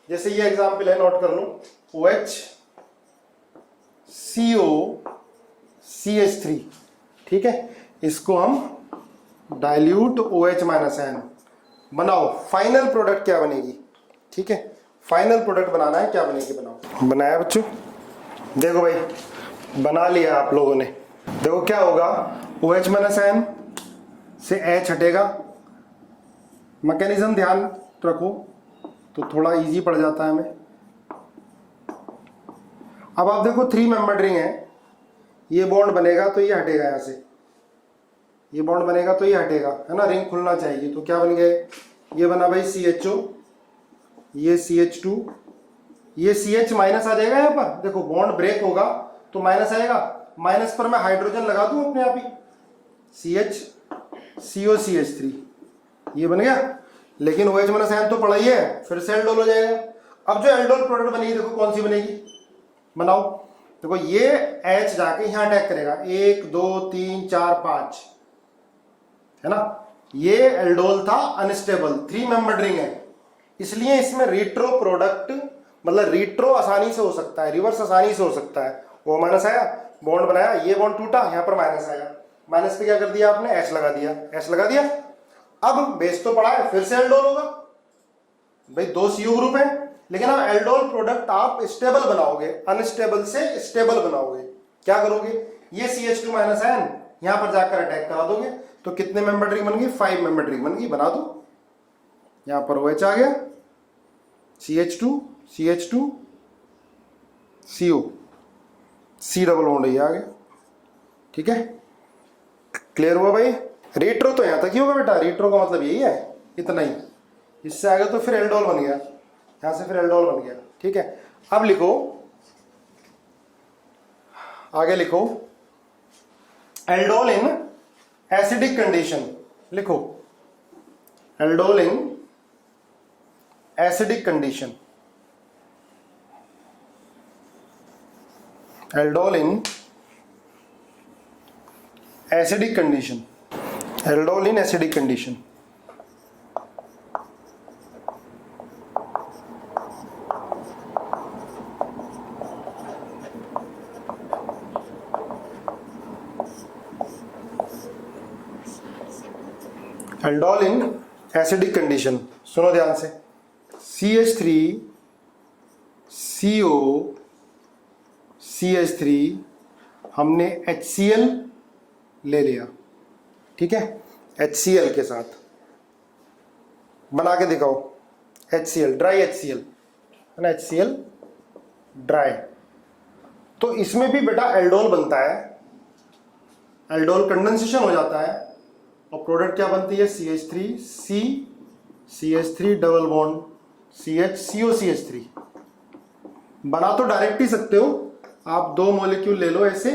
जैसे ये एग्जांपल है, नोट कर लो, OH CO CH3, ठीक है, इसको हम डाइल्यूट OH-N बनाओ, फाइनल प्रोडक्ट क्या बनेगी। ठीक है, फाइनल प्रोडक्ट बनाना है, क्या बनेगी बनाओ। बनाया बच्चों, देखो भाई बना लिया आप लोगों ने। देखो क्या होगा, OH-N से H हटेगा, मैकेनिज्म ध्यान रखो तो थोड़ा इजी पड़ जाता है हमें। अब आप देखो 3 मेंबर्ड रिंग है, ये बॉन्ड बनेगा तो ये हटेगा, यहाँ से ये बॉन्ड बनेगा तो ये हटेगा, है ना, रिंग खुलना चाहिए, तो क्या बन गए, ये बना भाई CHO, ये CH2, ये CH माइनस आ जाएगा यहाँ पर, देखो बॉन्ड ब्रेक होगा तो माइनस आएगा, माइनस पर मैं हाइड्रोजन लगा दूं अपने आप ही, CH CO CH3, ये बन गया। लेकिन OH-N तो पड़ा ही है, फिर से एल्डोल हो जाएगा। अब जो एल्डोल प्रोडक्ट बनेगी, देखो कौन सी बनेगी, बनाओ। देखो ये H जाके यहां अटैक करेगा, 1 2 3 4 5, है ना, ये एल्डोल था अनस्टेबल, 3 मेंबर्ड रिंग है, इसलिए इसमें रेट्रो प्रोडक्ट, मतलब रेट्रो आसानी से हो सकता है, रिवर्स आसानी से हो सकता है। वो माइनस आया, बॉन्ड बनाया, ये बॉन्ड टूटा, यहां पर माइनस आया, माइनस पे क्या कर दिया आपने, H लगा दिया, H लगा दिया। अब बेस तो पड़ा है, फिर से एल्डोल होगा भाई, 2 CO ग्रुप है, लेकिन अब एल्डोल प्रोडक्ट आप स्टेबल बनाओगे, अनस्टेबल से स्टेबल बनाओगे। क्या करोगे, ये CH2-N यहां पर जाकर अटैक करा दोगे, तो कितने मेंबर्ड रिंग बन गई, 5 मेंबर्ड रिंग बन गई, बना दो। यहां पर OH आ गया, CH2 CO, C double bond ये आ गया। ठीक है, क्लियर हुआ भाई। रेट्रो तो यहां तक ही होगा बेटा, रेट्रो का मतलब यही है, इतना ही, इससे आगे तो फिर एल्डोल बन गया, यहां से फिर एल्डोल बन गया। ठीक है, अब लिखो, आगे लिखो, एल्डोल इन एसिडिक कंडीशन, लिखो aldol in acidic condition, aldol in acidic condition, aldol in acidic condition. Aldol in acidic condition, सुनो ध्यान से, CH3 CO CH3 हमने HCl ले लिया, ठीक है, HCl के साथ बना के दिखाओ, HCl ड्राई HCl है ना, HCl ड्राई, तो इसमें भी बेटा एल्डोल बनता है, एल्डोल कंडेंसेशन हो जाता है, और प्रोडक्ट क्या बनती है, CH3 CH3 double bond CH CO CH3। बना तो डायरेक्ट ही सकते हो आप, 2 मॉलिक्यूल ले लो ऐसे,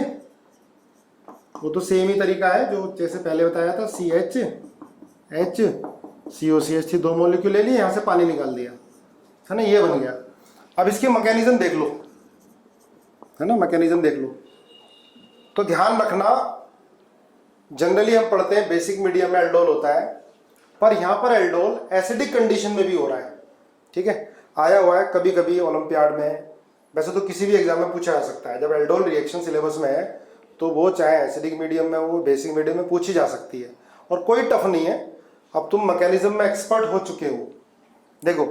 वो तो सेम ही तरीका है जो जैसे पहले बताया था, CH CO CH3 2 मॉलिक्यूल ले लिए, यहां से पानी निकाल दिया, है ना, ये बन गया। अब इसके मैकेनिज्म देख लो, है ना, मैकेनिज्म देख लो, तो ध्यान रखना, जनरली हम पढ़ते हैं बेसिक मीडियम में एल्डोल होता है, पर यहां पर एल्डोल एसिडिक कंडीशन में भी हो रहा है। ठीक है, आया हुआ है कभी कभी ओलंपियाड में, वैसे तो किसी भी एग्जाम में पूछा जा सकता है, जब एल्डोल रिएक्शन सिलेबस में है तो वो चाहे एसिडिक मीडियम में हो, बेसिक मीडियम में पूछी जा सकती है, और कोई टफ नहीं है। अब तुम मैकेनिज्म में एक्सपर्ट हो चुके हो। देखो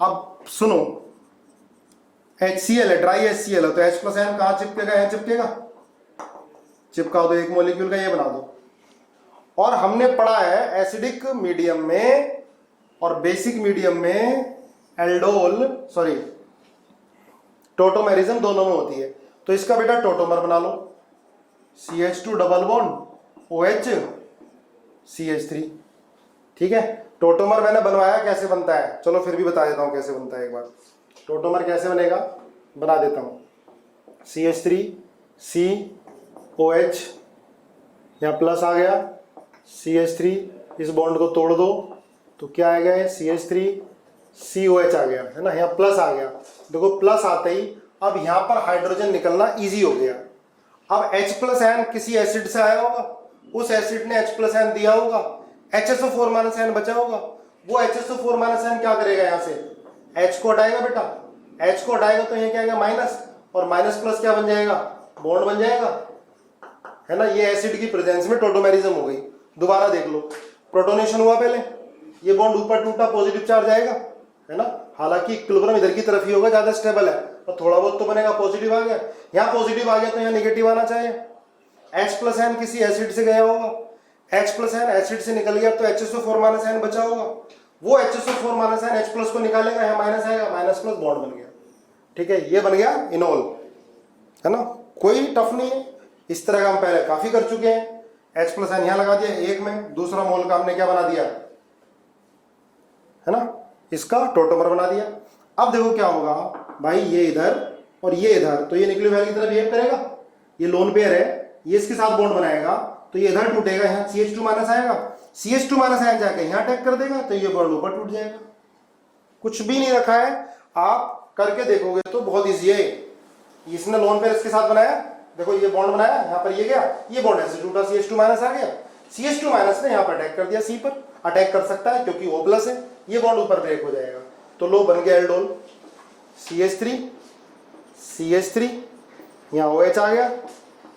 अब सुनो, HCl है, ड्राई HCl है, तो H प्लस आयन कहाँ चिपकेगा? यहाँ चिपकेगा, चिपका दो एक मॉलिक्यूल का, ये बना दो। और हमने पढ़ा है एसिडिक मीडियम में और बेसिक मीडियम में एल्डोल सॉरी टोटोमेरिज्म दोनों में होती है। तो इसका बेटा टोटोमर बना लो, CH2 double bond OH CH3। ठीक है, टोटोमर मैंने बनवाया, कैसे बनता है चलो फिर भी बता देता हूं कैसे बनता है। एक बार टोटोमर कैसे बनेगा बना देता हूं। CH3 COH, यहाँ प्लस आ गया, CH3 इस बॉन्ड को तोड़ दो तो क्या आएगा? CH3 COH आ गया, है ना, यहाँ प्लस आ गया। देखो प्लस आते ही अब यहाँ पर हाइड्रोजन निकलना इजी हो गया। अब H प्लस आयन किसी एसिड से आया होगा, उस एसिड ने H प्लस आयन दिया होगा, HSO4 माइनस आयन बचा होगा, वो HSO4 माइनस आयन क्या करेगा? यहाँ से H को हटाएगा बेटा, H को हटाएगा तो यहाँ क्या आएगा? माइनस, और माइनस प्लस क्या बन जाएगा? बॉन्ड बन जाएगा, है ना। ये एसिड की प्रेजेंस में टोटोमेरिज्म हो गई। दोबारा देख लो, प्रोटोनेशन हुआ पहले, ये बॉन्ड ऊपर टूटा, पॉजिटिव चार्ज आएगा, है ना। हालांकि इक्विलिब्रियम इधर की तरफ ही होगा, ज्यादा स्टेबल है, और थोड़ा बहुत तो बनेगा, पॉजिटिव आ गया, यहाँ पॉजिटिव आ गया तो यहाँ नेगेटिव आना चाहिए। H प्लस आयन किसी एसिड से गया होगा, H प्लस आयन एसिड से निकल गया तो HSO4 माइनस आयन बचा होगा, वो HSO4 minus ion H plus को निकालेगा, यहाँ माइनस आएगा, माइनस प्लस बॉन्ड बन गया। ठीक है, ये बन गया इनोल, है ना, कोई टफ नहीं है। इस तरह का हम पहले काफी कर चुके हैं। H प्लस आयन यहाँ लगा दिया एक में, दूसरा मोल का हमने क्या बना दिया, है ना, इसका टोटोमर बना दिया। अब देखो क्या होगा भाई, ये इधर और ये इधर, तो ये न्यूक्लियोफाइल की तरह बिहेव करेगा, ये लोन पेयर है, ये इसके साथ बॉन्ड बनाएगा तो ये इधर टूटेगा, यहाँ CH2 माइनस आएगा, CH2 माइनस आयन जाके यहाँ अटैक कर देगा तो ये बॉन्ड ऊपर टूट जाएगा। कुछ भी नहीं रखा है, आप करके देखोगे तो बहुत ईजी है। इसने लोन पेयर इसके साथ बनाया, देखो ये बॉन्ड बनाया, यहाँ पर ये गया, ये बॉन्ड ऐसे टूटा, CH2 माइनस आ गया, CH2 माइनस ने यहाँ पर अटैक कर दिया, C पर अटैक कर सकता है क्योंकि O प्लस है, ये बॉन्ड ऊपर ब्रेक हो जाएगा, तो लो बन गया एल्डोल। CH3 यहाँ OH आ गया,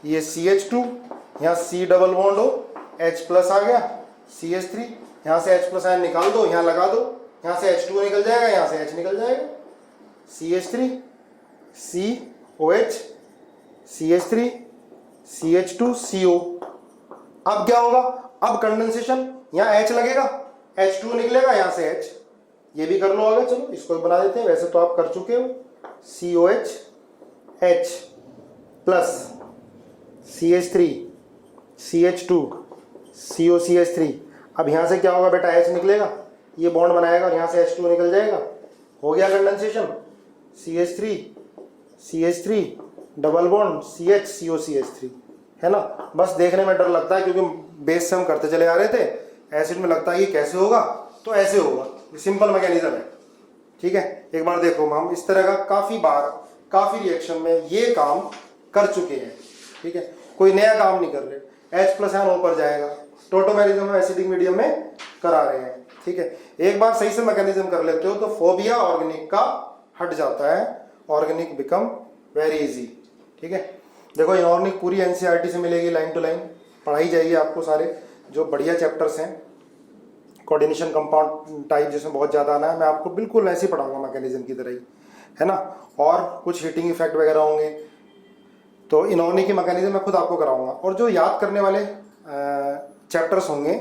ये CH2, यहाँ C डबल बॉन्ड हो, H प्लस आ गया, CH3, यहाँ से H प्लस आयन निकाल दो, यहाँ लगा दो, यहाँ से H2 निकल जाएगा, यहाँ से H निकल जाएगा, CH3 COH CH3 CH2 CO। अब क्या होगा? अब कंडेंसेशन, यहाँ H लगेगा, H2 निकलेगा, यहाँ से H, ये भी कर लो आगे, चलो इसको बना देते हैं, वैसे तो आप कर चुके हो। COH H plus CH3 CH2 CO CH3। अब यहाँ से क्या होगा बेटा? H निकलेगा, ये बॉन्ड बनाएगा और यहाँ से H2 निकल जाएगा, हो गया condensation. CH3 double bond CH CO CH3, है ना। बस देखने में डर लगता है क्योंकि बेस से हम करते चले आ रहे थे, एसिड में लगता है कि कैसे होगा, तो ऐसे होगा, सिंपल मैकेनिज्म है। ठीक है, एक बार देखो, हम इस तरह का काफी बार काफी रिएक्शन में ये काम कर चुके हैं। ठीक है, कोई नया काम नहीं कर रहे। H प्लस आयन ऊपर जाएगा, टोटोमेरिज्म में एसिडिक मीडियम में करा रहे हैं। ठीक है, एक बार सही से मैकेनिज्म कर लेते हो तो फोबिया ऑर्गेनिक का हट जाता है, ऑर्गेनिक बिकम वेरी इजी। ठीक है, देखो इनऑर्गेनिक पूरी NCERT से मिलेगी, लाइन टू लाइन पढ़ाई जाएगी आपको, सारे जो बढ़िया चैप्टर्स हैं, कोऑर्डिनेशन कंपाउंड टाइप जिसमें बहुत ज़्यादा आना है, मैं आपको बिल्कुल ऐसे ही पढ़ाऊंगा मैकेनिज्म की तरह ही, है ना। और कुछ हीटिंग इफेक्ट वगैरह होंगे तो इनऑर्गेनिक की मैकेनिज्म मैं खुद आपको कराऊंगा, और जो याद करने वाले चैप्टर्स होंगे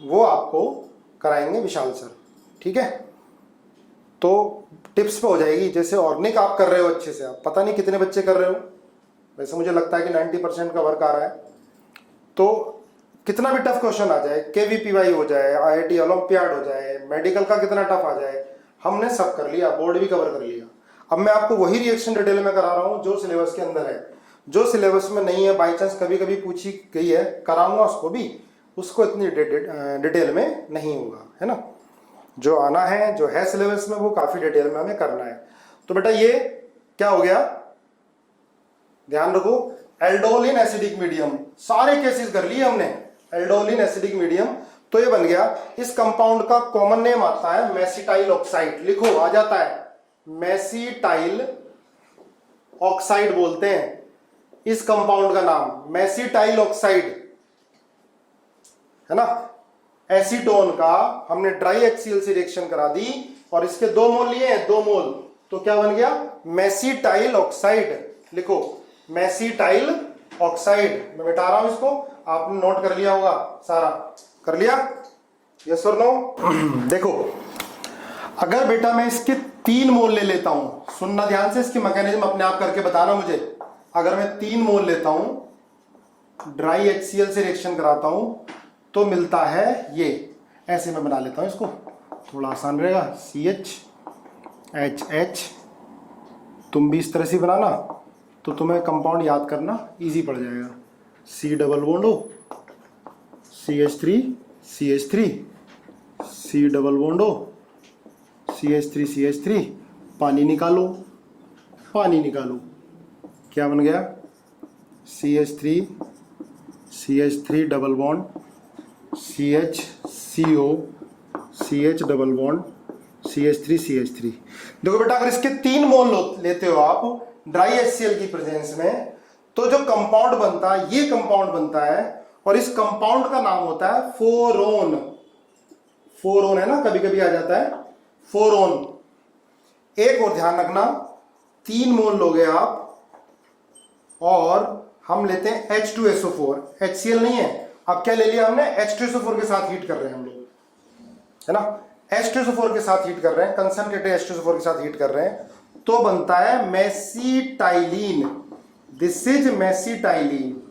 वो आपको कराएंगे विशाल सर। ठीक है, तो टिप्स पे हो जाएगी। जैसे ऑर्गेनिक आप कर रहे हो अच्छे से, आप पता नहीं कितने बच्चे कर रहे हो, वैसे मुझे लगता है कि 90% का वर्क आ रहा है, तो कितना भी टफ क्वेश्चन आ जाए, KVPY हो जाए, IIT ओलंपियाड हो जाए, मेडिकल का कितना टफ आ जाए, हमने सब कर लिया, बोर्ड भी कवर कर लिया। अब मैं आपको वही रिएक्शन डिटेल में करा रहा हूँ जो सिलेबस के अंदर है, जो सिलेबस में नहीं है बाई चांस कभी कभी पूछी गई है, कराऊंगा उसको भी, उसको इतनी डिटेल में नहीं होगा, है ना। जो आना है, जो है सिलेबस में, वो काफी डिटेल में हमें करना है। तो बेटा ये क्या हो गया, ध्यान रखो, एल्डोल इन एसिडिक मीडियम, सारे केसेस कर लिए हमने, एल्डोल इन एसिडिक मीडियम। तो ये बन गया, इस कंपाउंड का कॉमन नेम आता है मेसिटाइल ऑक्साइड, लिखो आ जाता है, मेसिटाइल ऑक्साइड बोलते हैं इस कंपाउंड का नाम, मेसिटाइल ऑक्साइड, है ना। एसीटोन का हमने ड्राई HCl से रिएक्शन करा दी और इसके 2 मोल लिए हैं, 2 मोल, तो क्या बन गया? Mesityl oxide. लिखो मेसिटाइल ऑक्साइड। मैं मिटा रहा हूं इसको, आपने नोट कर लिया होगा, सारा कर लिया? यस और नो? देखो अगर बेटा मैं इसके 3 मोल ले लेता हूं, सुनना ध्यान से, इसकी मैकेनिज्म अपने आप करके बताना मुझे। अगर मैं 3 मोल लेता हूं, ड्राई HCl से रिएक्शन कराता हूं, तो मिलता है ये। ऐसे मैं बना लेता हूं इसको, थोड़ा आसान रहेगा। CHHH, तुम भी इस तरह से बनाना, तो तुम्हें कंपाउंड याद करना इजी पड़ जाएगा। C double bond O, CH3 CH3, C double bond O, CH3 CH3, पानी निकालो, पानी निकालो, क्या बन गया? CH3 CH3 double bond CHCO, CH double bond CH3 CH3। देखो बेटा अगर इसके 3 मोल लेते हो आप ड्राई HCl की प्रेजेंस में, तो जो कंपाउंड बनता है, ये कंपाउंड बनता है, और इस कंपाउंड का नाम होता है फोरोन। फोरोन है ना, कभी कभी आ जाता है फोरोन। एक और ध्यान रखना, 3 मोल लोगे आप और हम लेते हैं H2SO4, HCl नहीं है। अब क्या ले लिया हमने? H2SO4 के साथ हीट कर रहे हैं हम लोग, है ना? H2SO4 के साथ हीट कर रहे हैं, कंसंट्रेटेड H2SO4 के साथ हीट कर रहे हैं, तो बनता है मेसिटाइलिन। This is मेसिटाइलिन।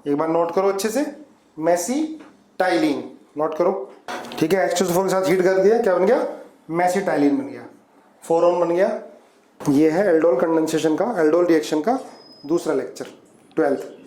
एक बार नोट करो अच्छे से, मेसिटाइलिन नोट करो, ठीक है? H2SO4 के साथ हीट कर दिया, क्या बन गया? मेसिटाइलिन बन गया, फोरोन बन गया। ये है एल्डोल कंडेंसेशन का, एल्डोल रिएक्शन का दूसरा लेक्चर, 12th।